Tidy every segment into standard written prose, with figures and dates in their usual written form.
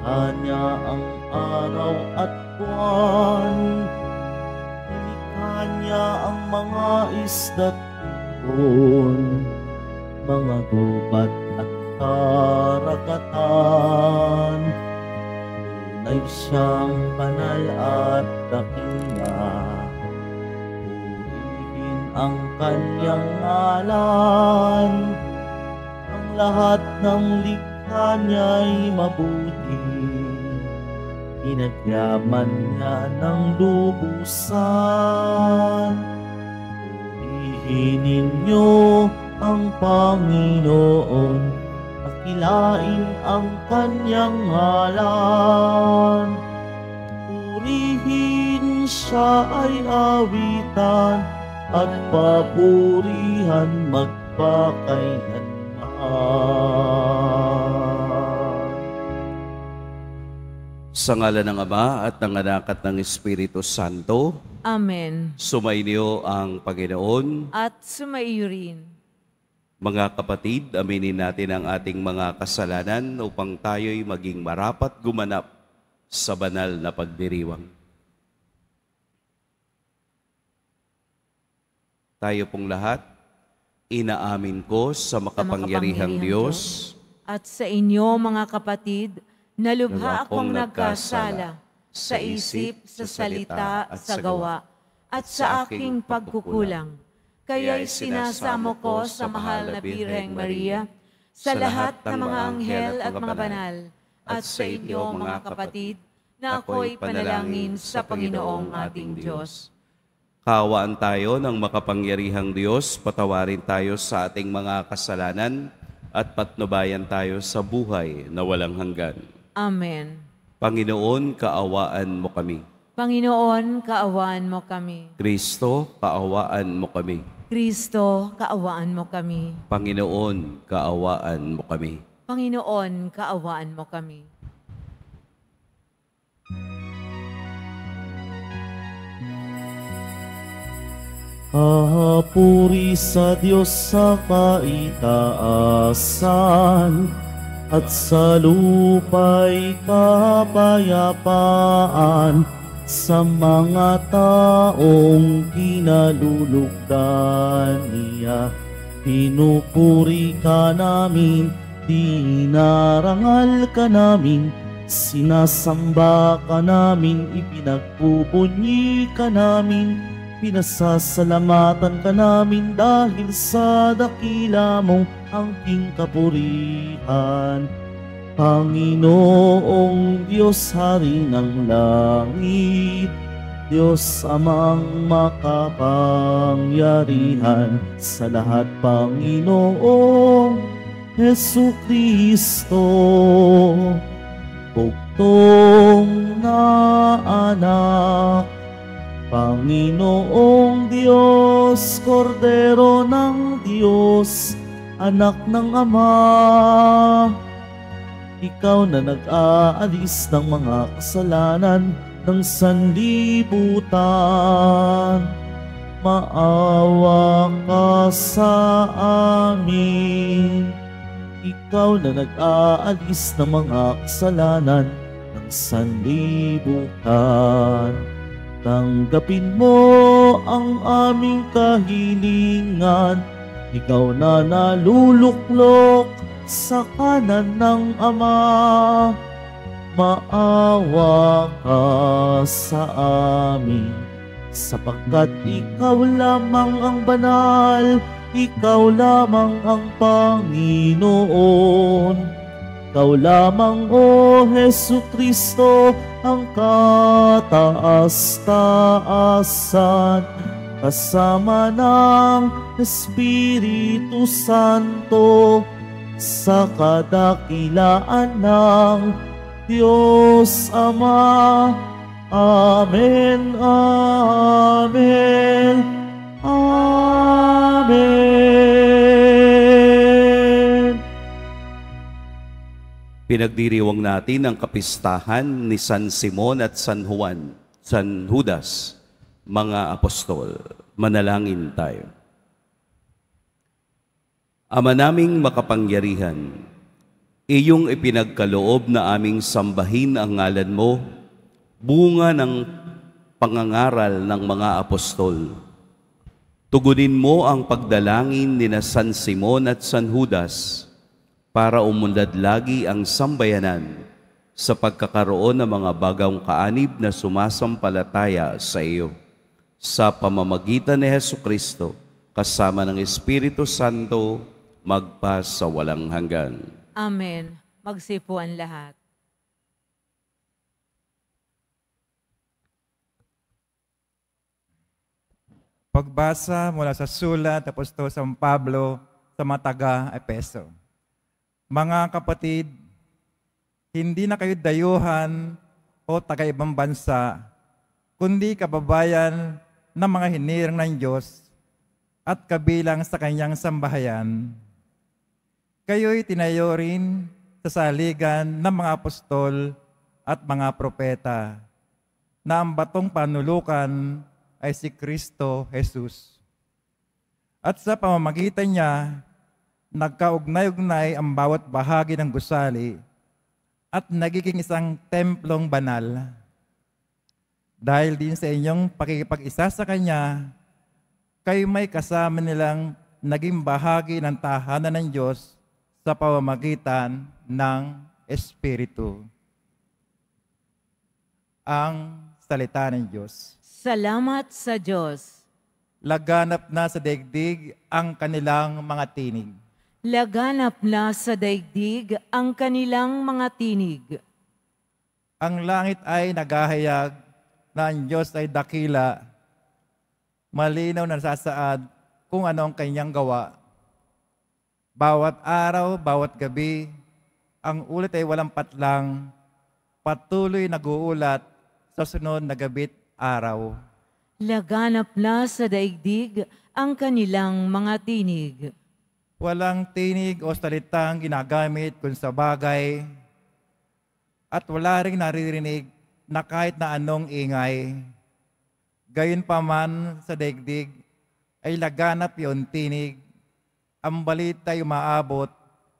Kanya ang araw at buwan, nilikha niya ang mga isda't ibon, mga gubat at karagatan. Tunay siyang banal at dakila, purihin ang kanyang ngalan. Ang lahat ng likha niya'y mabuti, pinagyaman niya ng lubusan. Purihin ninyo ang Panginoon, akilain ang kanyang ngalan. Purihin siya ay awitan at papurihan magpakailanman. Sa ngalan ng Ama at ng Anak at ng Espiritu Santo. Amen. Sumainyo ang Panginoon. At sumaiyo rin. Mga kapatid, aminin natin ang ating mga kasalanan upang tayo'y maging marapat gumanap sa banal na pagdiriwang. Tayo pong lahat, inaamin ko sa makapangyarihang Diyos at sa inyo mga kapatid, na lubha akong nagkasala sa isip, sa salita, sa gawa, at sa aking pagkukulang. Kaya'y sinasamo ko sa mahal na Birheng Maria, sa lahat ng mga anghel at mga banal, at sa inyo mga kapatid, na ako'y panalangin sa Panginoong ating Diyos. Kaawaan tayo ng makapangyarihang Diyos, patawarin tayo sa ating mga kasalanan, at patnubayan tayo sa buhay na walang hanggan. Amen. Panginoon, kaawaan mo kami. Panginoon, kaawaan mo kami. Kristo, kaawaan mo kami. Kristo, kaawaan mo kami. Panginoon, kaawaan mo kami. Panginoon, kaawaan mo kami. Puri sa Diyos sa kaitaasan, at sa lupa'y kapayapaan sa mga taong kinalulugdan niya. Pinupuri ka namin, dinarangal ka namin, sinasamba ka namin, ipinagbubunyi ka namin, pinasasalamatan ka namin dahil sa dakila mong angking kapurihan. Panginoong Diyos, Hari ng langit, Diyos Amang makapangyarihan sa lahat, Panginoong Hesukristo, bugtong na anak, Panginoong Diyos, Kordero ng Diyos, anak ng Ama, ikaw na nag-aalis ng mga kasalanan ng sanlibutan. Maawa ka sa amin. Ikaw na nag-aalis ng mga kasalanan ng sanlibutan. Tanggapin mo ang aming kahilingan. Ikaw na naluluklok sa kanan ng Ama. Maawa ka sa amin, sapagkat ikaw lamang ang banal, ikaw lamang ang Panginoon. Ikaw lamang, O Hesukristo, ang kataas-taasan, kasama ng Espiritu Santo, sa kadakilaan ng Diyos Ama. Amen, amen, amen. Pinagdiriwang natin ang kapistahan ni San Simon at San Juan, San Judas, mga apostol. Manalangin tayo. Ama naming makapangyarihan, Iyong ipinagkaloob na aming sambahin ang ngalan mo, bunga ng pangangaral ng mga apostol. Tugunin mo ang pagdalangin ni San Simon at San Judas para umunlad lagi ang sambayanan sa pagkakaroon ng mga bagong kaanib na sumasampalataya sa iyo. Sa pamamagitan ni Hesukristo, kasama ng Espiritu Santo, magpa sa walang hanggan. Amen. Magsipuan lahat. Pagbasa mula sa sulat ng Apostol San Pablo sa mga taga-Epeso. Mga kapatid, hindi na kayo dayuhan o taga-ibang bansa, kundi kababayan ng mga hinirang ng Diyos at kabilang sa kanyang sambahayan. Kayo'y tinayo rin sa saligan ng mga apostol at mga propeta, na ang batong panulukan ay si Kristo Jesus. At sa pamamagitan niya, nagkaugnay-ugnay ang bawat bahagi ng gusali at nagiging isang templong banal. Dahil din sa inyong pakikipag-isa sa Kanya, kayo may kasama nilang naging bahagi ng tahanan ng Diyos sa pamamagitan ng Espiritu. Ang salita ng Diyos. Salamat sa Diyos. Laganap na sa daigdig ang kanilang mga tinig. Laganap na sa daigdig ang kanilang mga tinig. Ang langit ay naghahayag na ang Diyos ay dakila, malinaw na nasasaad kung ano ang kanyang gawa. Bawat araw, bawat gabi, ang ulat ay walang patlang, patuloy nag-uulat sa sunod na gabi't araw. Laganap na sa daigdig ang kanilang mga tinig. Walang tinig o salitang ginagamit kung sa bagay, at wala ring naririnig na kahit na anong ingay. Gayunpaman sa daigdig ay laganap yung tinig, ang balita ay umaabot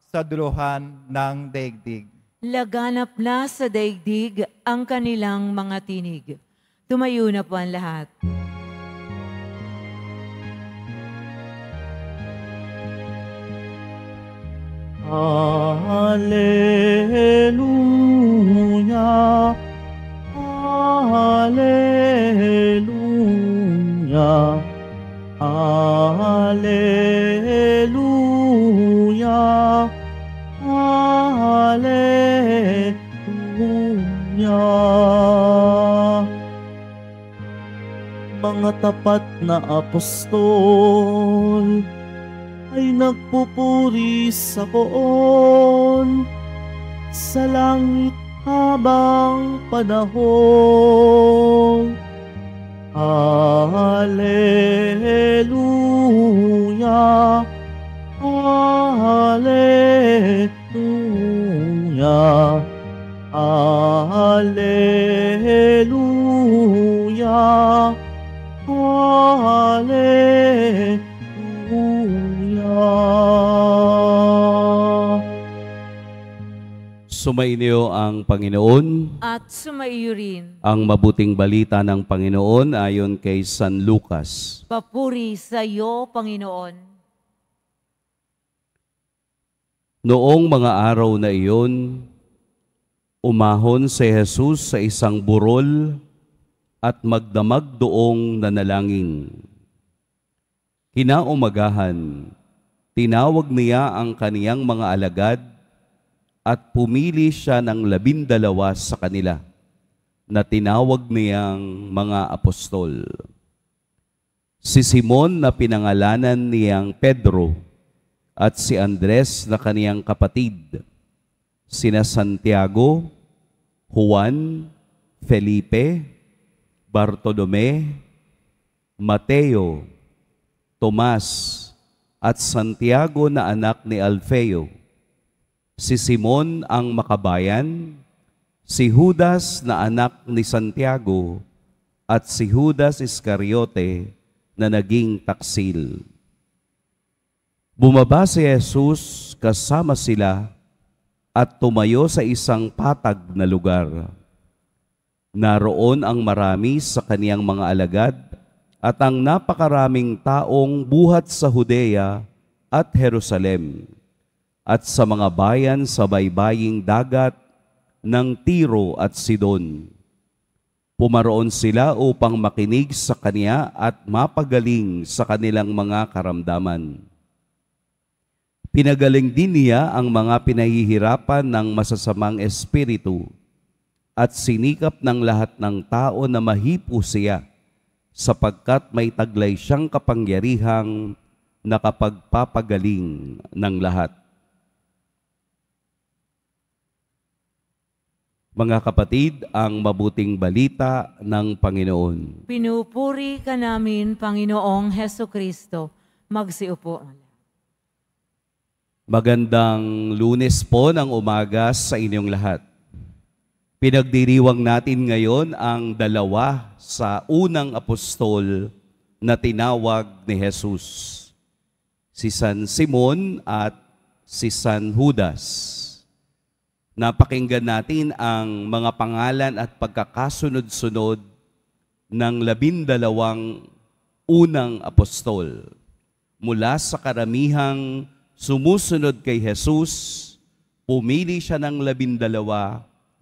sa duluhan ng daigdig. Laganap na sa daigdig ang kanilang mga tinig. Tumayo na po ang lahat. Hallelujah, Hallelujah, Hallelujah, Hallelujah. Mga tapat na apostol ay nagpupuri sa poon sa langit habang panahon. Hallelujah, Hallelujah, Hallelujah, Hallelujah. Sumainyo ang Panginoon. At sumaiyo rin. Ang mabuting balita ng Panginoon ayon kay San Lucas. Papuri sa iyo, Panginoon. Noong mga araw na iyon, umahon si Jesus sa isang burol at magdamag doong nanalangin. Kinaumagahan, tinawag niya ang kaniyang mga alagad at pumili siya ng 12 sa kanila na tinawag niyang mga apostol. Si Simon na pinangalanan niyang Pedro at si Andres na kaniyang kapatid, sina Santiago, Juan, Felipe, Bartolome, Mateo, Tomas, at Santiago na anak ni Alfeo, si Simon ang makabayan, si Judas na anak ni Santiago, at si Judas Iscariote na naging taksil. Bumaba si Jesus kasama sila at tumayo sa isang patag na lugar. Naroon ang marami sa kaniyang mga alagad at ang napakaraming taong buhat sa Judea at Jerusalem at sa mga bayan sa baybaying dagat ng Tiro at Sidon. Pumaroon sila upang makinig sa kaniya at mapagaling sa kanilang mga karamdaman. Pinagaling din niya ang mga pinahihirapan ng masasamang espiritu at sinikap ng lahat ng tao na mahipo siya sapagkat may taglay siyang kapangyarihang nakapagpapagaling ng lahat. Mga kapatid, ang mabuting balita ng Panginoon. Pinupuri ka namin, Panginoong Hesukristo. Magsiupo. Magandang Lunes po ng umaga sa inyong lahat. Pinagdiriwang natin ngayon ang dalawa sa unang apostol na tinawag ni Jesus, si San Simon at si San Judas. Napakinggan natin ang mga pangalan at pagkakasunod-sunod ng 12 unang apostol. Mula sa karamihang sumusunod kay Jesus, pumili siya ng 12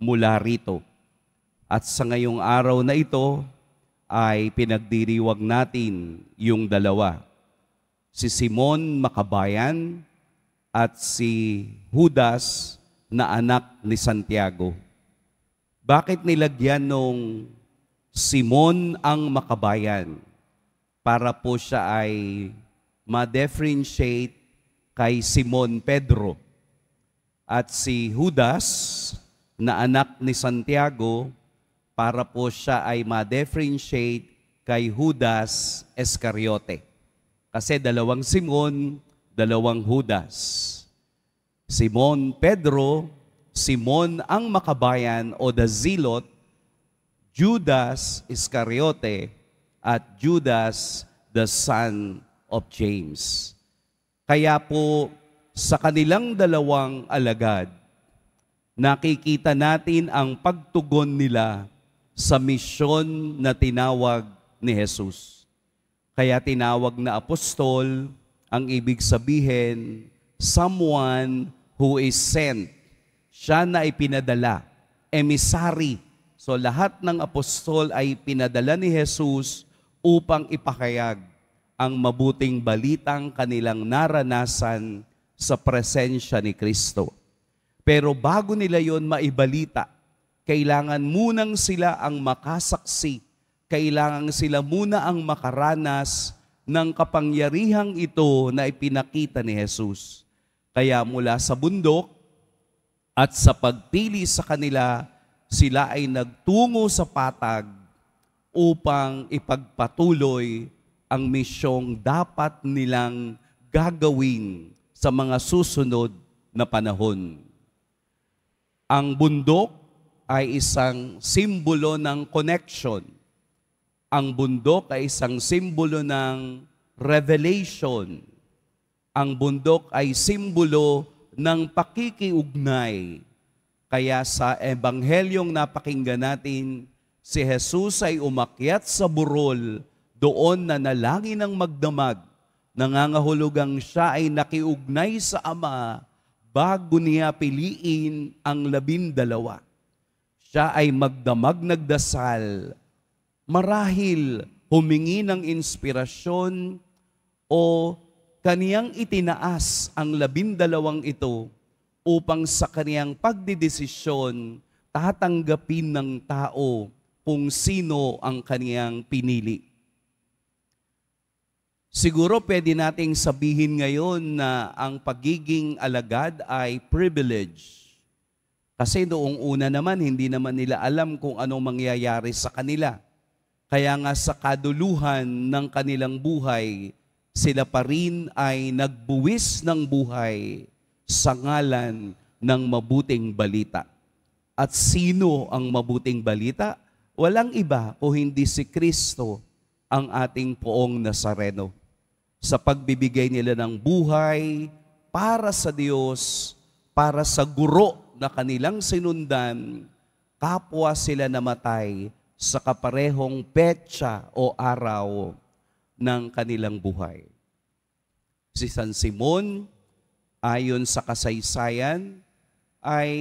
mula rito. At sa ngayong araw na ito ay pinagdiriwang natin yung dalawa. Si Simon Makabayan at si Judas na anak ni Santiago. Bakit nilagyan nung Simon ang Makabayan? Para po siya ay ma-differentiate kay Simon Pedro. At si Judas na anak ni Santiago, para po siya ay ma-differentiate kay Judas Iscariote. Kasi dalawang Simon, dalawang Judas. Simon Pedro, Simon ang Makabayan o the Zealot, Judas Iscariote, at Judas the son of James. Kaya po sa kanilang dalawang alagad, nakikita natin ang pagtugon nila sa misyon na tinawag ni Jesus. Kaya tinawag na apostol, ang ibig sabihin, someone who is sent. Siya na ipinadala, emissary. So lahat ng apostol ay pinadala ni Jesus upang ipahayag ang mabuting balitang kanilang naranasan sa presensya ni Kristo. Pero bago nila yon maibalita, kailangan munang sila ang makasaksi, kailangan sila muna ang makaranas ng kapangyarihang ito na ipinakita ni Jesus. Kaya mula sa bundok at sa pagpili sa kanila, sila ay nagtungo sa patag upang ipagpatuloy ang misyong dapat nilang gagawin sa mga susunod na panahon. Ang bundok ay isang simbolo ng connection. Ang bundok ay isang simbolo ng revelation. Ang bundok ay simbolo ng pakikiugnay. Kaya sa ebanghelyong napakinggan natin, si Jesus ay umakyat sa burol, doon na nalangin ng magdamag, nangangahulugang siya ay nakiugnay sa Ama bago niya piliin ang 12. Siya ay magdamag nagdasal, marahil humingi ng inspirasyon o kaniyang itinaas ang 12 ito upang sa kaniyang pagdidesisyon tatanggapin ng tao kung sino ang kaniyang pinili. Siguro pwede nating sabihin ngayon na ang pagiging alagad ay privilege. Kasi noong una naman, hindi naman nila alam kung anong mangyayari sa kanila. Kaya nga sa kaduluhan ng kanilang buhay, sila pa rin ay nagbuwis ng buhay sa ngalan ng mabuting balita. At sino ang mabuting balita? Walang iba o hindi si Kristo, ang ating Poong Nazareno. Sa pagbibigay nila ng buhay para sa Diyos, para sa guro na kanilang sinundan, kapwa sila namatay sa kaparehong petsa o araw ng kanilang buhay. Si San Simon, ayon sa kasaysayan, ay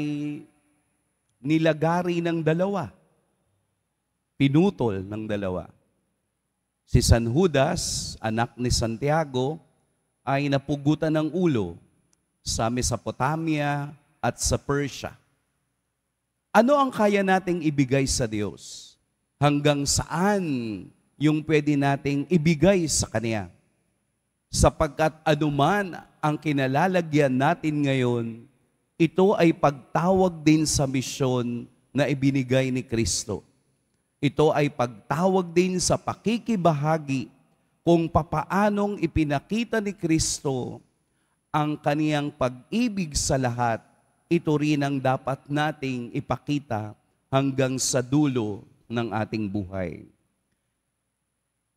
nilagari ng dalawa. Pinutol ng dalawa. Si San Judas, anak ni Santiago, ay napugutan ng ulo sa Mesopotamia at sa Persia. Ano ang kaya nating ibigay sa Diyos? Hanggang saan yung pwede nating ibigay sa Kanya? Sapagkat anuman ang kinalalagyan natin ngayon, ito ay pagtawag din sa misyon na ibinigay ni Kristo. Ito ay pagtawag din sa pakikibahagi kung papaanong ipinakita ni Kristo ang kaniyang pag-ibig sa lahat. Ito rin ang dapat nating ipakita hanggang sa dulo ng ating buhay.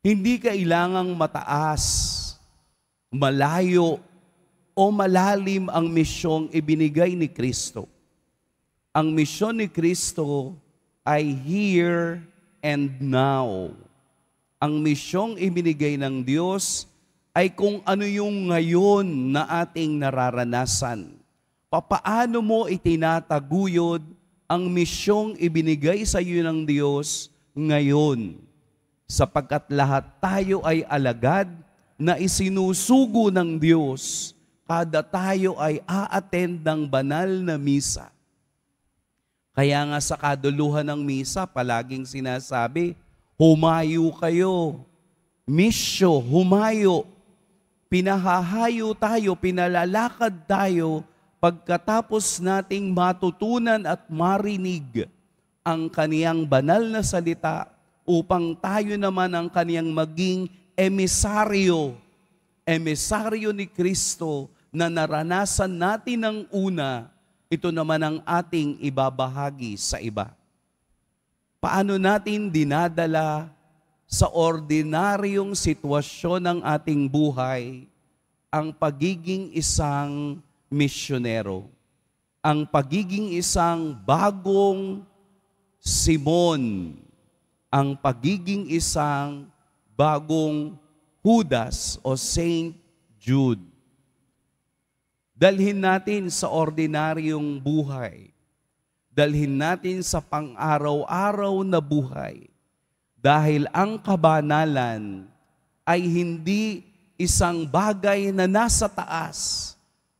Hindi kailangang mataas, malayo, o malalim ang misyong ibinigay ni Kristo. Ang misyon ni Kristo ay here and now. Ang misyong ibinigay ng Diyos ay kung ano yung ngayon na ating nararanasan. Papaano mo itinataguyod ang misyong ibinigay sa iyo ng Diyos ngayon? Sapagkat lahat tayo ay alagad na isinusugo ng Diyos kada tayo ay a-attend ng banal na misa. Kaya nga sa kaduluhan ng misa, palaging sinasabi, humayo kayo. Misyo, humayo. Pinahahayo tayo, pinalalakad tayo pagkatapos nating matutunan at marinig ang kaniyang banal na salita upang tayo naman ang kaniyang maging emisaryo. Emisaryo ni Kristo na naranasan natin ng una, ito naman ang ating ibabahagi sa iba. Paano natin dinadala sa ordinaryong sitwasyon ng ating buhay ang pagiging isang misyonero, ang pagiging isang bagong Simon, ang pagiging isang bagong Judas o Saint Jude. Dalhin natin sa ordinaryong buhay. Dalhin natin sa pang-araw-araw na buhay. Dahil ang kabanalan ay hindi isang bagay na nasa taas,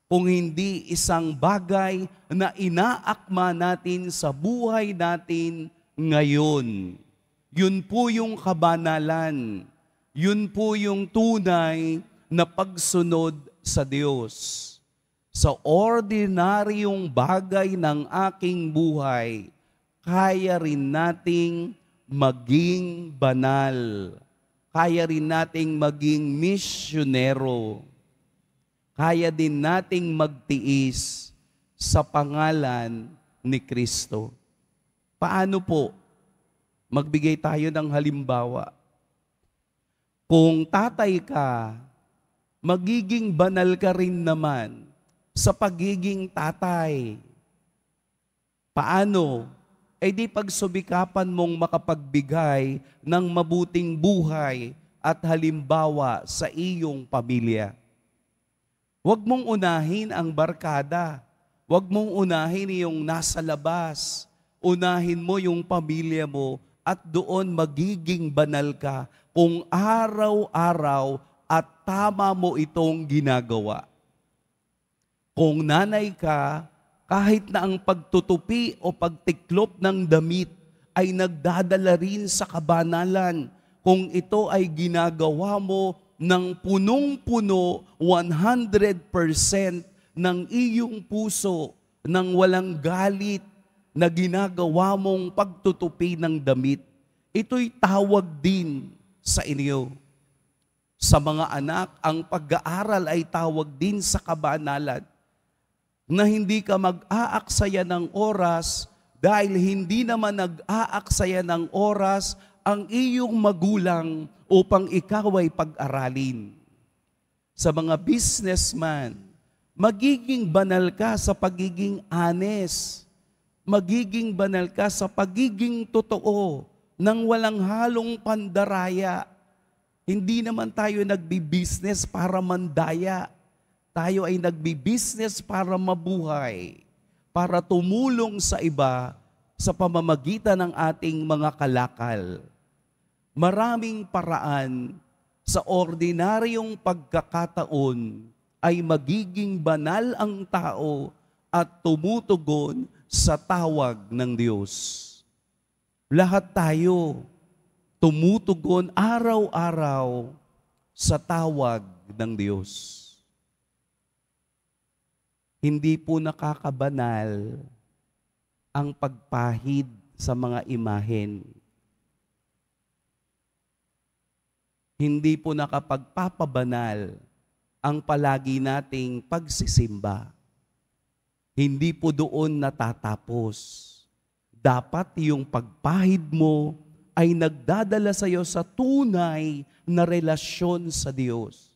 kung hindi isang bagay na inaakma natin sa buhay natin ngayon. Yun po yung kabanalan. Yun po yung tunay na pagsunod sa Diyos. Sa ordinaryong bagay ng aking buhay, kaya rin nating maging banal. Kaya rin nating maging misyonero. Kaya din nating magtiis sa pangalan ni Kristo. Paano po? Magbigay tayo ng halimbawa. Kung tatay ka, magiging banal ka rin naman sa pagiging tatay. Paano? Di pagsubikapan mong makapagbigay ng mabuting buhay at halimbawa sa iyong pamilya. Huwag mong unahin ang barkada. Huwag mong unahin yung nasa labas. Unahin mo yung pamilya mo at doon magiging banal ka kung araw-araw at tama mo itong ginagawa. Kung nanay ka, kahit na ang pagtutupi o pagtiklop ng damit ay nagdadala rin sa kabanalan, kung ito ay ginagawa mo ng punong-puno 100% ng iyong puso, ng walang galit na ginagawa mong pagtutupi ng damit, ito'y tawag din sa inyo. Sa mga anak, ang pag-aaral ay tawag din sa kabanalan, na hindi ka mag-aaksaya ng oras dahil hindi naman nag-aaksaya ng oras ang iyong magulang upang ikaw ay pag-aralin. Sa mga businessman, Magiging banal ka sa pagiging honest. Magiging banal ka sa pagiging totoo nang walang halong pandaraya. Hindi naman tayo nagbi-business para mandaya. Tayo ay nagbi-business para mabuhay, para tumulong sa iba sa pamamagitan ng ating mga kalakal. Maraming paraan sa ordinaryong pagkakataon ay magiging banal ang tao at tumutugon sa tawag ng Diyos. Lahat tayo tumutugon araw-araw sa tawag ng Diyos. Hindi po nakakabanal ang pagpahid sa mga imahen. Hindi po nakapagpapabanal ang palagi nating pagsisimba. Hindi po doon natatapos. Dapat yung pagpahid mo ay nagdadala sa iyo sa tunay na relasyon sa Diyos.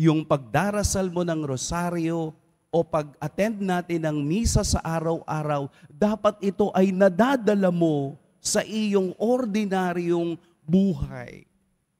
Yung pagdarasal mo ng rosaryo o pag-attend natin ng misa sa araw-araw, dapat ito ay nadadala mo sa iyong ordinaryong buhay.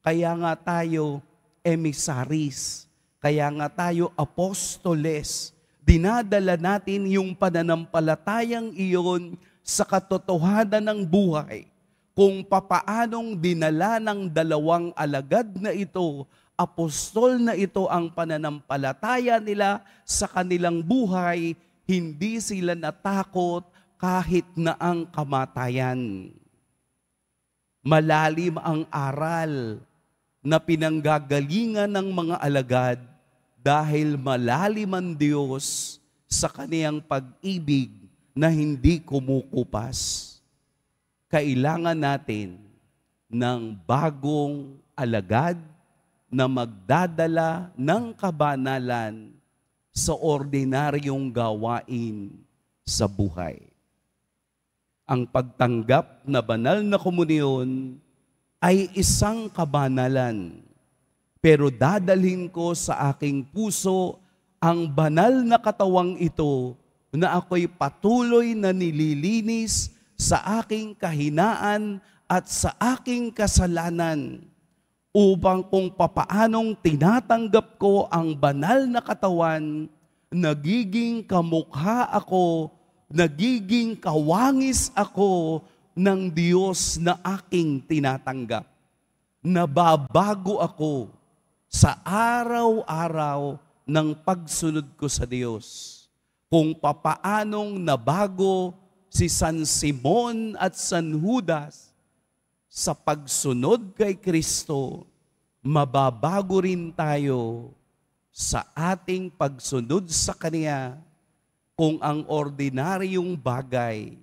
Kaya nga tayo emissaries, kaya nga tayo apostoles, dinadala natin yung pananampalatayang iyon sa katotohanan ng buhay. Kung papaanong dinala ng 2 alagad na ito, apostol na ito ang pananampalataya nila sa kanilang buhay, hindi sila natakot kahit na ang kamatayan. Malalim ang aral na pinanggagalingan ng mga alagad dahil malalim ang Diyos sa kaniyang pag-ibig na hindi kumukupas. Kailangan natin ng bagong alagad na magdadala ng kabanalan sa ordinaryong gawain sa buhay. Ang pagtanggap na banal na komunyon ay isang kabanalan, pero dadalhin ko sa aking puso ang banal na katawang ito na ako'y patuloy na nililinis sa aking kahinaan at sa aking kasalanan, upang kung papaanong tinatanggap ko ang banal na katawan, nagiging kamukha ako, nagiging kawangis ako ng Diyos na aking tinatanggap. Nababago ako sa araw-araw ng pagsunod ko sa Diyos. Kung papaanong nabago si San Simon at San Judas sa pagsunod kay Kristo, mababago rin tayo sa ating pagsunod sa Kanya kung ang ordinaryong bagay,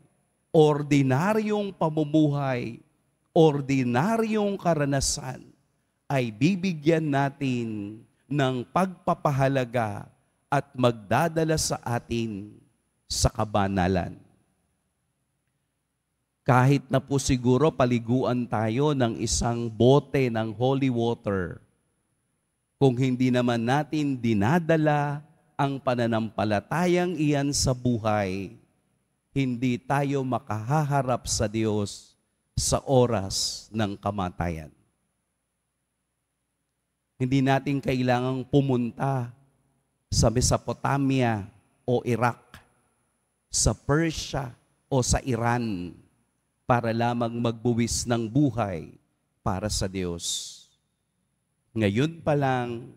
ordinaryong pamumuhay, ordinaryong karanasan ay bibigyan natin ng pagpapahalaga at magdadala sa atin sa kabanalan. Kahit na po siguro paliguan tayo ng isang bote ng holy water, kung hindi naman natin dinadala ang pananampalatayang iyan sa buhay, hindi tayo makahaharap sa Diyos sa oras ng kamatayan. Hindi natin kailangang pumunta sa Mesopotamia o Iraq, sa Persia o sa Iran, para lamang magbuwis ng buhay para sa Diyos. Ngayon pa lang,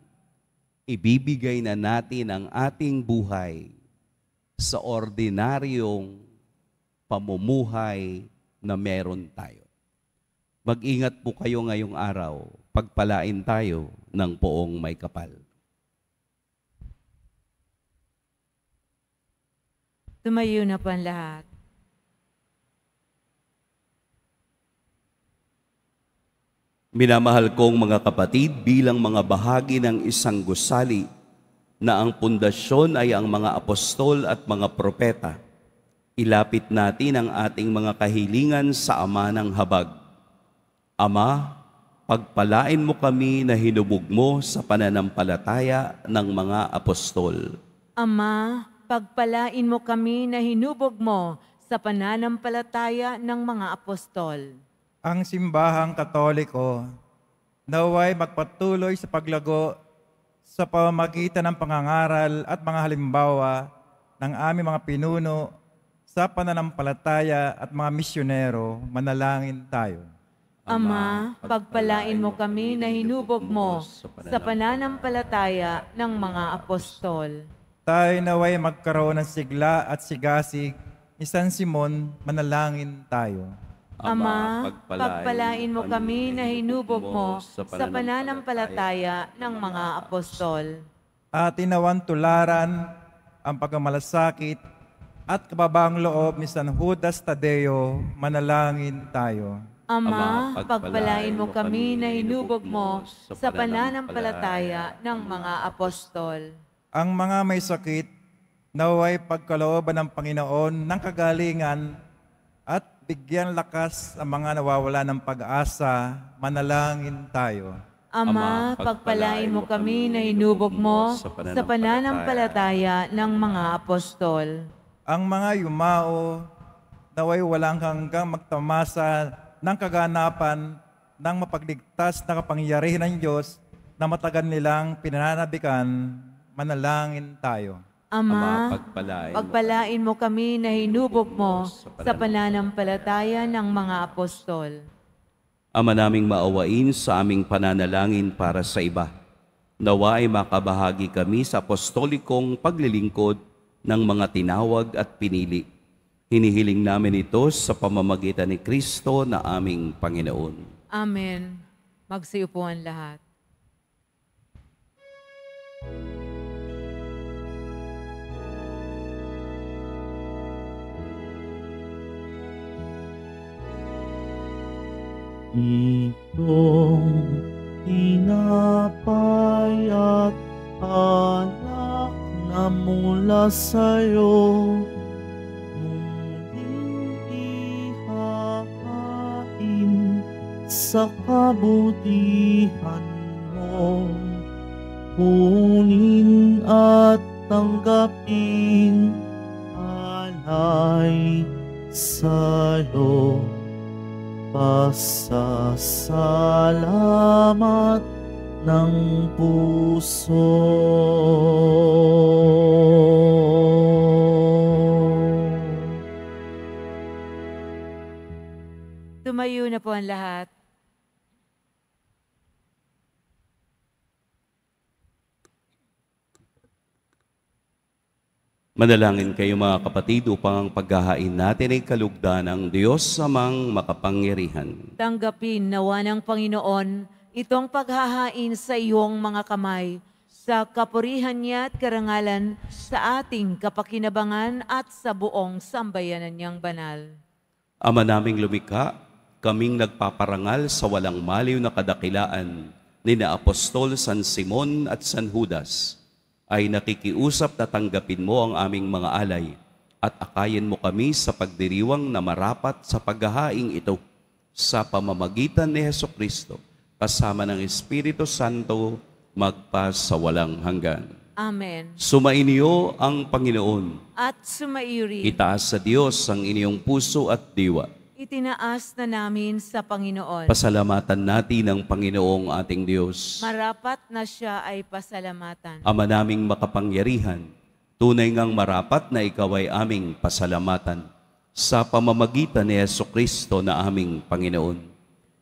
ibibigay na natin ang ating buhay sa ordinaryong pamumuhay na meron tayo. Mag-ingat po kayo ngayong araw, pagpalain tayo ng poong may kapal. Tumayo na po ang lahat. Minamahal kong mga kapatid, bilang mga bahagi ng isang gusali na ang pundasyon ay ang mga apostol at mga propeta, ilapit natin ang ating mga kahilingan sa Ama ng Habag. Ama, pagpalain mo kami na hinubog mo sa pananampalataya ng mga apostol. Ama, pagpalain mo kami na hinubog mo sa pananampalataya ng mga apostol. Ang simbahang katoliko naway magpatuloy sa paglago sa pamamagitan ng pangangaral at mga halimbawa ng aming mga pinuno sa pananampalataya at mga misyonero. Manalangin tayo. Ama, pagpalain mo kami na hinubog mo sa pananampalataya ng mga apostol. Tayo naway magkaroon ng sigla at sigasig ni San Simon. Manalangin tayo. Ama, pagpalain mo kami na hinubog mo sa pananampalataya ng mga apostol. At inawan tularan ang pagmamalasakit at kababaang loob ni San Judas Tadeo. Manalangin tayo. Ama, pagpalain mo kami na hinubog mo sa pananampalataya ng mga apostol. Ang mga may sakit, naway pagkalooban ng Panginoon ng kagalingan at bigyan lakas ang mga nawawala ng pag-asa. Manalangin tayo. Ama, pagpalain mo kami na hinubog mo sa pananampalataya ng mga apostol. Ang mga yumao, naway walang hanggang magtamasa ng kaganapan ng mapagligtas na kapangyarihan ng Diyos na matagal nilang pinananabikan. Manalangin tayo. Ama, pagpalain mo kami na hinubog mo sa pananampalataya ng mga apostol. Ama naming maawain sa aming pananalangin para sa iba. Nawa ay makabahagi kami sa apostolikong paglilingkod ng mga tinawag at pinili. Hinihiling namin ito sa pamamagitan ni Kristo na aming Panginoon. Amen. Magsiupuan lahat. Itong tinapay at alak na mula sa'yo, sa kabutihan mo, kunin at tanggapin alay sa'yo. Pasasalamat ng puso. Tumayo na po ang lahat. Manalangin kayo mga kapatid upang ang paghahain natin ay kalugdan ng Diyos samang makapangyarihan. Tanggapin nawa ng Panginoon itong paghahain sa iyong mga kamay, sa kapurihan niya at karangalan, sa ating kapakinabangan at sa buong sambayanan niyang banal. Ama naming lumikha, kaming nagpaparangal sa walang maliw na kadakilaan ni na Apostol San Simon at San Judas, ay nakikiusap na tanggapin mo ang aming mga alay at akayin mo kami sa pagdiriwang na marapat sa paghahaing ito sa pamamagitan ni Hesukristo kasama ng Espiritu Santo magpa sa walang hanggan. Amen. Sumainyo ang Panginoon. At sumairi. Itaas sa Diyos ang inyong puso at diwa. Itinaas na namin sa Panginoon. Pasalamatan natin ang Panginoong ating Diyos. Marapat na siya ay pasalamatan. Ama naming makapangyarihan, tunay ngang marapat na ikaw ay aming pasalamatan sa pamamagitan ni Hesukristo na aming Panginoon.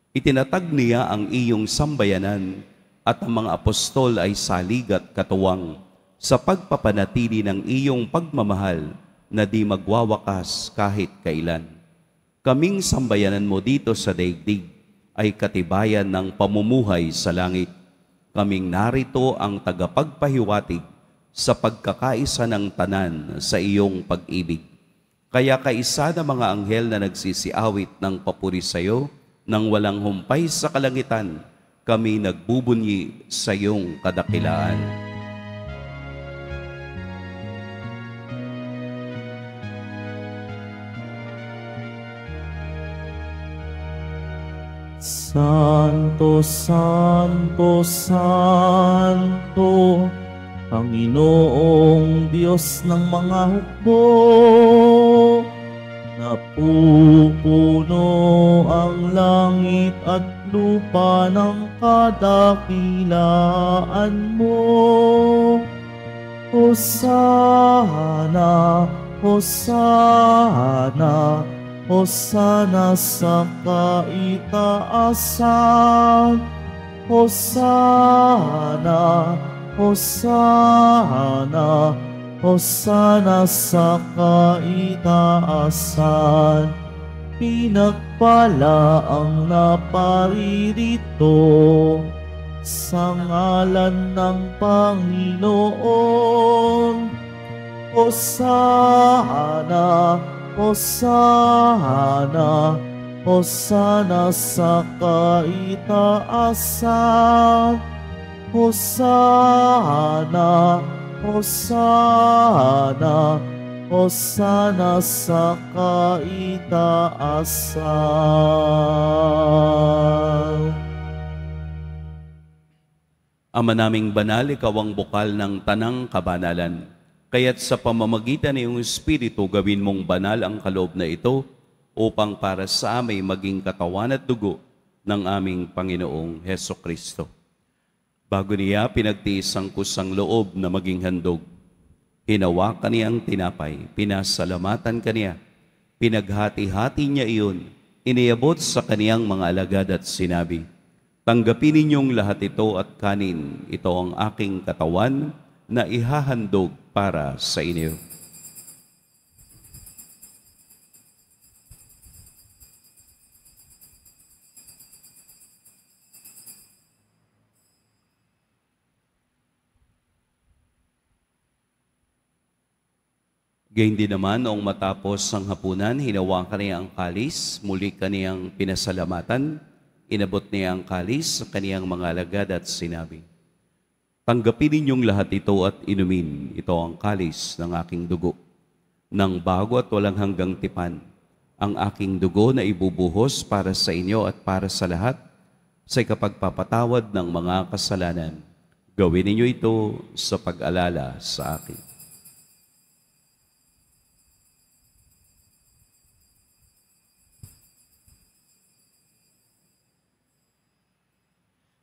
Itinatag niya ang iyong sambayanan at ang mga apostol ay salig at katuwang sa pagpapanatili ng iyong pagmamahal na di magwawakas kahit kailan. Kaming sambayanan mo dito sa daigdig ay katibayan ng pamumuhay sa langit. Kaming narito ang tagapagpahiwatig sa pagkakaisa ng tanan sa iyong pag-ibig. Kaya kaisa na mga anghel na nagsisiawit ng papuri sa iyo, nang walang humpay sa kalangitan, kami nagbubunyi sa iyong kadakilaan. Santo, Santo, Santo, Panginoong Diyos ng mga hukbo, napupuno ang langit at lupa ng kadakilaan mo. Hosana, Hosana, Hosana sa kaitaasan. Hosana, Hosana, Hosana sa kaitaasan. Pinagpala ang naparirito sa ngalan ng Panginoon. Hosana, Hosana, Hosana sa kaitaasan. Hosana, Hosana, Hosana sa kaitaasan. Ama naming banal, ikaw ang bukal ng tanang kabanalan. Kaya't sa pamamagitan ng iyong Espiritu, gawin mong banal ang kaloob na ito upang para sa amin maging katawan at dugo ng aming Panginoong Heso Kristo. Bago niya pinagtiis ang kusang loob na maging handog, hinawakan niya ang tinapay, pinasalamatan kaniya, pinaghati-hati niya iyon, iniabot sa kaniyang mga alagad at sinabi, "Tanggapin ninyong lahat ito at kanin, ito ang aking katawan na ihahandog para sa inyo." Gayun din naman, noong matapos ang hapunan, hinawakan niya ang kalis, muli kaniyang pinasalamatan, inabot niya ang kalis sa kaniyang mga alagad at sinabi, "Tanggapin ninyong lahat ito at inumin, ito ang kalis ng aking dugo, ng bago at walang hanggang tipan, ang aking dugo na ibubuhos para sa inyo at para sa lahat, sa ikapagpapatawad ng mga kasalanan. Gawin ninyo ito sa pag-alala sa akin."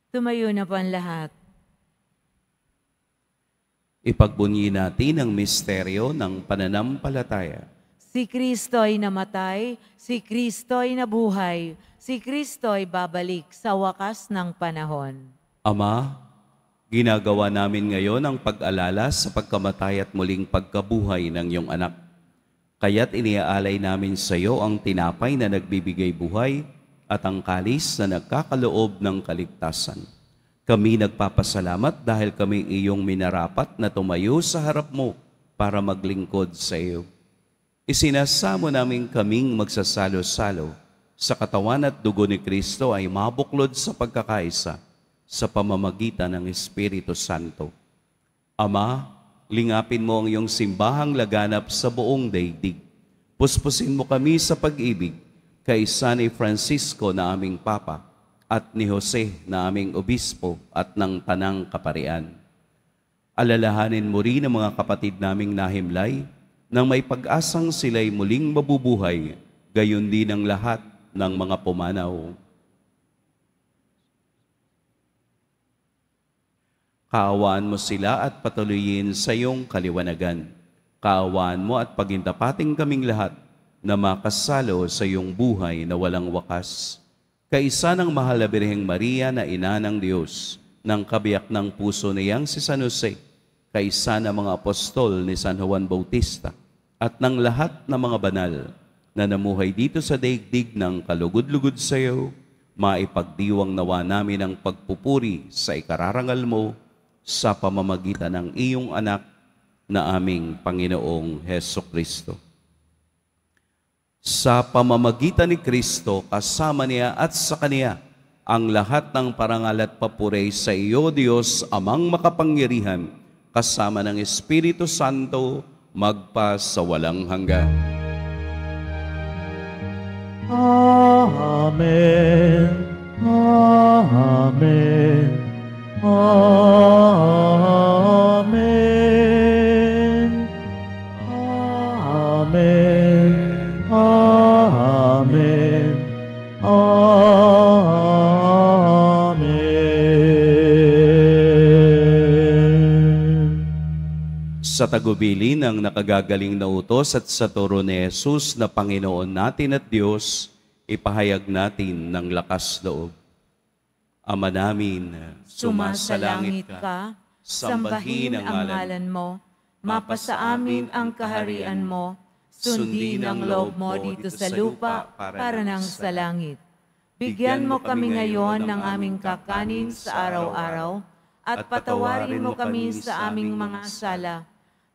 Tumayo na po ang lahat. Ipagbunyi natin ang misteryo ng pananampalataya. Si Kristo'y namatay, si Kristo'y nabuhay, si Kristo'y babalik sa wakas ng panahon. Ama, ginagawa namin ngayon ang pag-alala sa pagkamatay at muling pagkabuhay ng iyong anak. Kaya't iniaalay namin sa iyo ang tinapay na nagbibigay buhay at ang kalis na nagkakaloob ng kaligtasan. Kami nagpapasalamat dahil kami iyong minarapat na tumayo sa harap mo para maglingkod sa iyo. Isinasamo namin kaming magsasalo-salo sa katawan at dugo ni Kristo ay mabuklod sa pagkakaisa sa pamamagitan ng Espiritu Santo. Ama, lingapin mo ang iyong simbahang laganap sa buong daigdig. Puspusin mo kami sa pag-ibig kaisa ni Francisco na aming Papa at ni Jose na aming Obispo at ng Tanang Kaparian. Alalahanin mo rin ang mga kapatid naming nahimlay nang may pag-asang sila'y muling mabubuhay, gayon din ang lahat ng mga pumanaw. Kaawaan mo sila at patuloyin sa iyong kaliwanagan. Kaawaan mo at pagintapating kaming lahat na makasalo sa iyong buhay na walang wakas. Kaisa ng mahal na Birheng Maria na ina ng Diyos, ng kabiyak ng puso niyang si San Jose, kaisa ng mga apostol ni San Juan Bautista, at ng lahat ng mga banal na namuhay dito sa daigdig ng kalugod-lugod sa iyo, maipagdiwang nawa namin ang pagpupuri sa ikararangal mo sa pamamagitan ng iyong anak na aming Panginoong Heso Kristo. Sa pamamagitan ni Kristo, kasama niya at sa Kaniya, ang lahat ng parangal at papuri sa iyo, Diyos, Amang makapangyarihan, kasama ng Espiritu Santo, magpa sa walang hanggan. Amen. Amen. Amen. tagubilin ng nakagagaling na utos at sa turo ni Jesus na Panginoon natin at Diyos, ipahayag natin ng lakas loob. Ama namin, Sumasalangit ka, sambahin ang ngalan mo, mapasa amin ang kaharian mo, sundin ang loob mo dito sa lupa para nang sa langit. Bigyan mo kami ngayon ng aming kakanin sa araw-araw, at patawarin mo kami sa aming mga sala,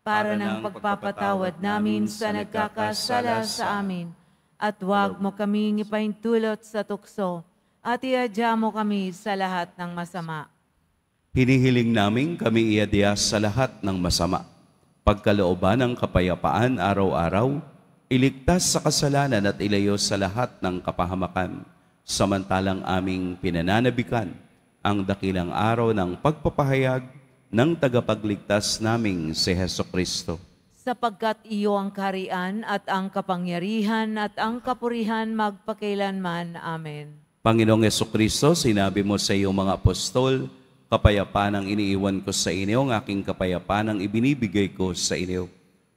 para ng pagpapatawad namin sa nagkakasala sa amin. At huwag mo kaming ipahintulot sa tukso, at iadya mo kami sa lahat ng masama. hinihiling namin kami iadya sa lahat ng masama. Pagkalooban ng kapayapaan araw-araw, iligtas sa kasalanan at ilayo sa lahat ng kapahamakan, samantalang aming pinananabikan ang dakilang araw ng pagpapahayag ng tagapagligtas naming si Hesukristo. Sapagkat iyo ang kaharian at ang kapangyarihan at ang kapurihan magpakailanman. Amen. Panginoong Hesukristo, sinabi mo sa iyong mga apostol, kapayapaan ang iniiwan ko sa inyo, ang aking kapayapaan ang ibinibigay ko sa inyo.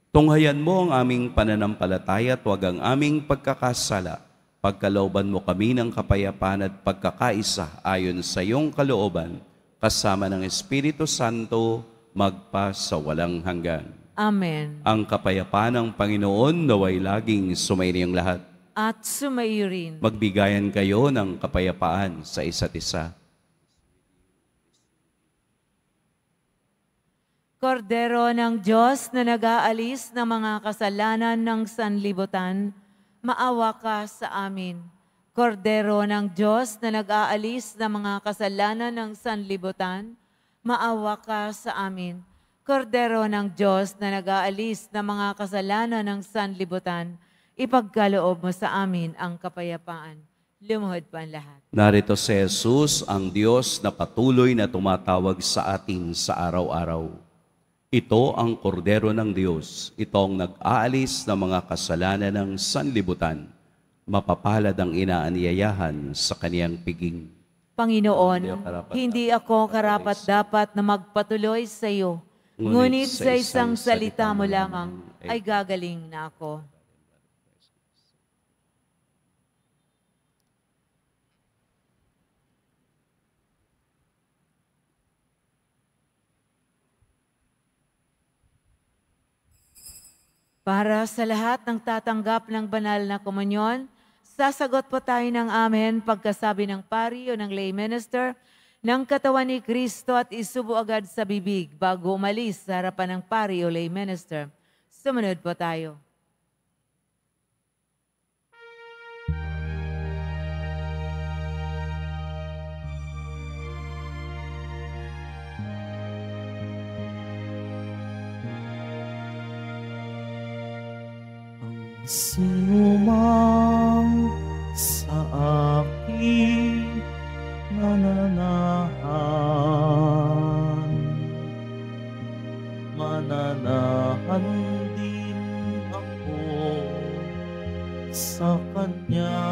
Tunghayan mo ang aming pananampalataya at huwag ang aming pagkakasala. Pagkalooban mo kami ng kapayapaan at pagkakaisa ayon sa iyong kalooban, kasama ng Espiritu Santo, magpa sa walang hanggan. Amen. Ang kapayapaan ng Panginoon naway laging sumainiyong lahat. At sumaiyo rin. Magbigayan kayo ng kapayapaan sa isa't isa. Kordero ng Diyos na nag-aalis ng mga kasalanan ng sanlibutan, maawa ka sa amin. Kordero ng Diyos na nag-aalis ng mga kasalanan ng sanlibutan, maawa ka sa amin. Kordero ng Diyos na nag-aalis ng mga kasalanan ng sanlibutan, ipagkaloob mo sa amin ang kapayapaan. Lumuhod pa ang lahat. Narito si Jesus, ang Diyos na patuloy na tumatawag sa atin sa araw-araw. Ito ang kordero ng Diyos, itong nag-aalis ng mga kasalanan ng sanlibutan. Mapapalad ang inaanyayahan sa kaniyang piging. Panginoon, hindi ako karapat-dapat na magpatuloy sa iyo, ngunit sa isang salita mo lamang ay gagaling na ako. Para sa lahat ng tatanggap ng banal na komunyon, sasagot po tayo ng amen pagkasabi ng pari o ng lay minister ng katawan ni Kristo at isubo agad sa bibig bago umalis sa harapan ng pari o lay minister. Sumunod po tayo. Sinumang sa akin mananahan, mananahan din ako sa Kanya.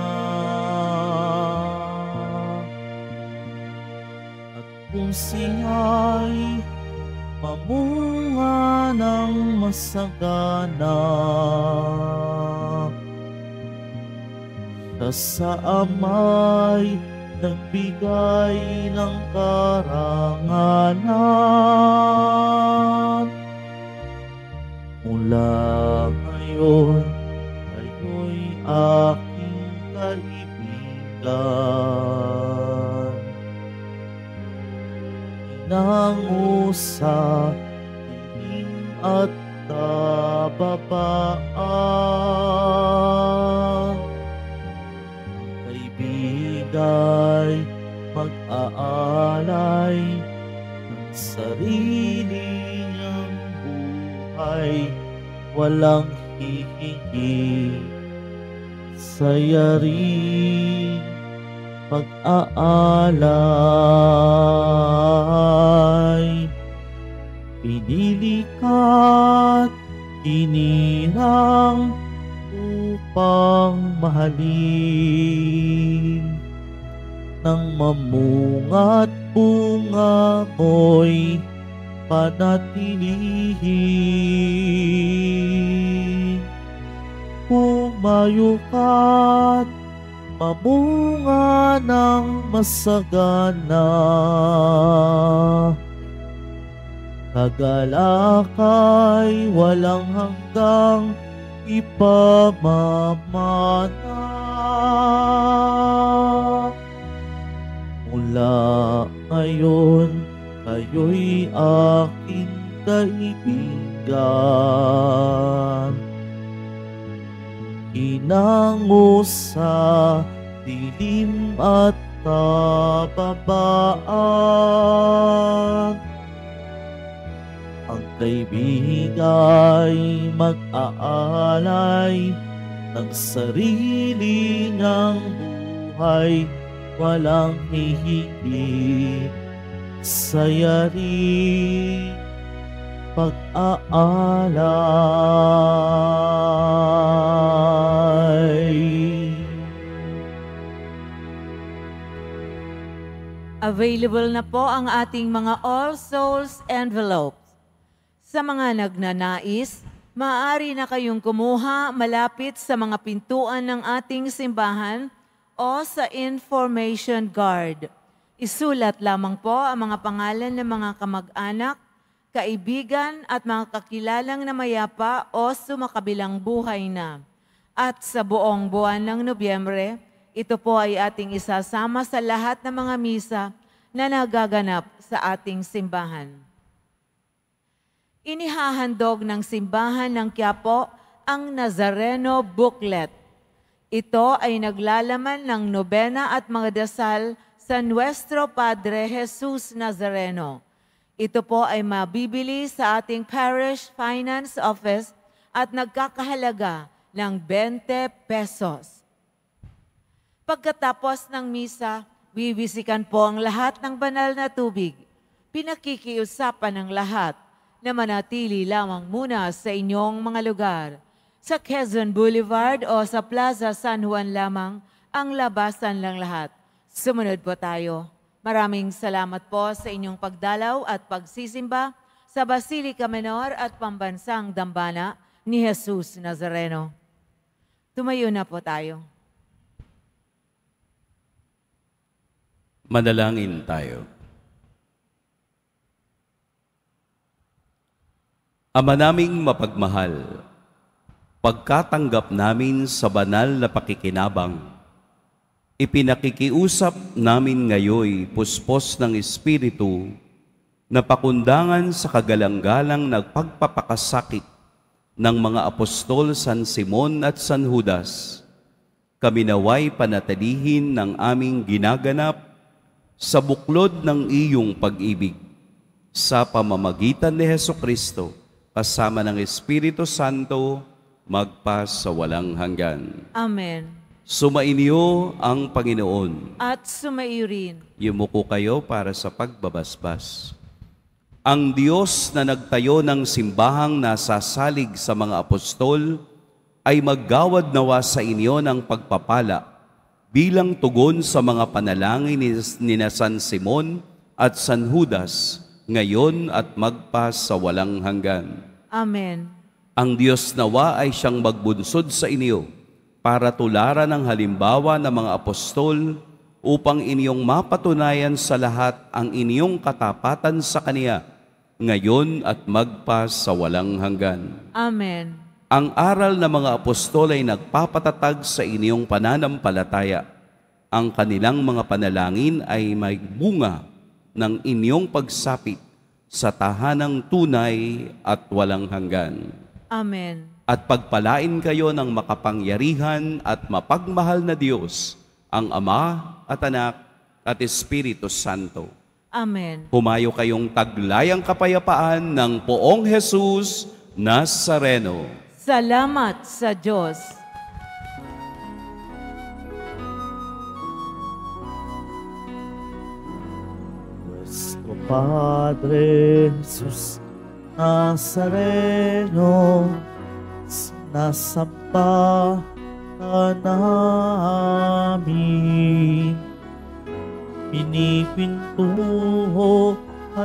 At kung siya'y mamunga ng masagana, siya sa amay nagbigay ng karangalan. Mula ngayon, kayo'y aking kaibigan. Inangusa, dilim at kababaan. Kaibigan, mag-aalay ng sarili niyang buhay, walang hihingi, sayaring pag-aalay. Pinili ka't inilang upang mahalin, nang mamunga't bunga mo'y panatilihin. Humayo ka't mamunga ng masagana. Kagalakay walang hanggang ipamamana. Mula ngayon, kayo'y aking kaibigan. Hinango sa dilim at kababaan. Ang kaibigay mag-aalay ng sarili niyang buhay, walang hihigit sa yari pag-aalay. Available na po ang ating mga All Souls envelopes. Sa mga nagnanais, maaari na kayong kumuha malapit sa mga pintuan ng ating simbahan o sa information guard. Isulat lamang po ang mga pangalan ng mga kamag-anak, kaibigan at mga kakilalang na mayapa o sumakabilang buhay na. At sa buong buwan ng Nobyembre, ito po ay ating isasama sa lahat ng mga misa na nagaganap sa ating simbahan. Inihahandog ng simbahan ng Quiapo ang Nazareno Booklet. Ito ay naglalaman ng nobena at mga dasal sa Nuestro Padre Jesus Nazareno. Ito po ay mabibili sa ating Parish Finance Office at nagkakahalaga ng 20 pesos. Pagkatapos ng misa, bibisikan po ang lahat ng banal na tubig. Pinakikiusapan ng lahat na manatili lamang muna sa inyong mga lugar. Sa Quezon Boulevard o sa Plaza San Juan lamang ang labasan lang lahat. Sumunod po tayo. Maraming salamat po sa inyong pagdalaw at pagsisimba sa Basilica Menor at Pambansang Dambana ni Jesus Nazareno. Tumayo na po tayo. Manalangin tayo. Ama naming mapagmahal, pagkatanggap namin sa banal na pakikinabang, ipinakikiusap namin ngayoy puspos ng Espiritu na pakundangan sa kagalang-galang nagpagpapakasakit ng mga apostol San Simon at San Judas. Kami naway panatilihin ng aming ginaganap sa buklod ng iyong pag-ibig sa pamamagitan ni Hesukristo, kasama ng Espiritu Santo, magpa sa walang hanggan. Amen. Sumainyo ang Panginoon. At sumaiyo rin. Yumuko kayo para sa pagbabasbas. Ang Diyos na nagtayo ng simbahang nasasalig sa mga apostol ay maggawad nawa sa inyo ng pagpapala bilang tugon sa mga panalangin ni San Simon at San Judas, ngayon at magpa sa walang hanggan. Amen. Ang Diyos nawa ay siyang magbunsod sa inyo para tularan ang halimbawa ng mga apostol upang inyong mapatunayan sa lahat ang inyong katapatan sa Kaniya, ngayon at magpa sa walang hanggan. Amen. Ang aral ng mga apostol ay nagpapatatag sa inyong pananampalataya. Ang kanilang mga panalangin ay may bunga ng inyong pagsapit sa tahanang tunay at walang hanggan. Amen. At pagpalain kayo ng makapangyarihan at mapagmahal na Diyos, ang Ama at Anak at Espiritu Santo. Amen. Humayo kayong taglayang kapayapaan ng Poong Jesus Nazareno. Salamat sa Diyos. Nuestro Padre Jesus Nazareno, sinasamba ka namin. Pinipintuho ka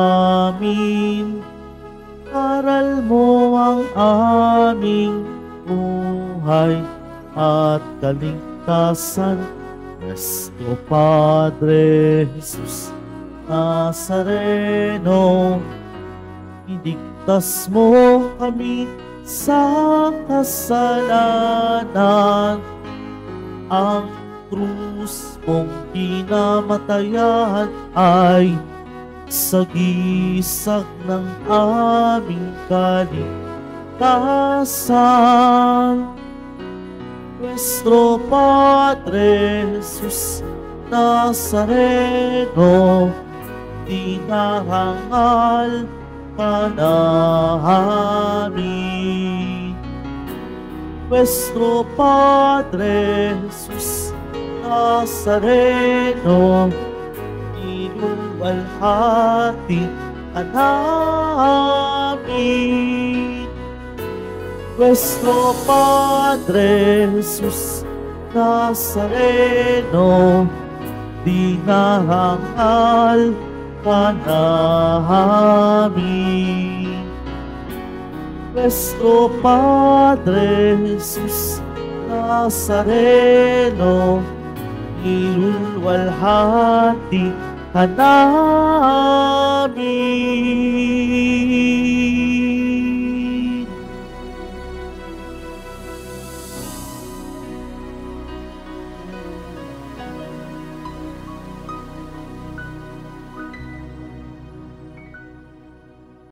namin. Aral mo ang aming buhay at kaligtasan. Nuestro Padre Jesus Nazareno, iligtas mo kami sa kasalanan. Ang krus mong pinamatayan ay sagisag ng aming kaligtasan. Nuestro Padre Jesus Nazareno, dinarangal ka namin. Nuestro Padre Jesus Nazareno, inuwalhati ka namin. Nuestro Padre Jesus Nazareno, dinarangal ka namin. Nuestro Padre Jesus Nazareno, ilulwalhati ka namin.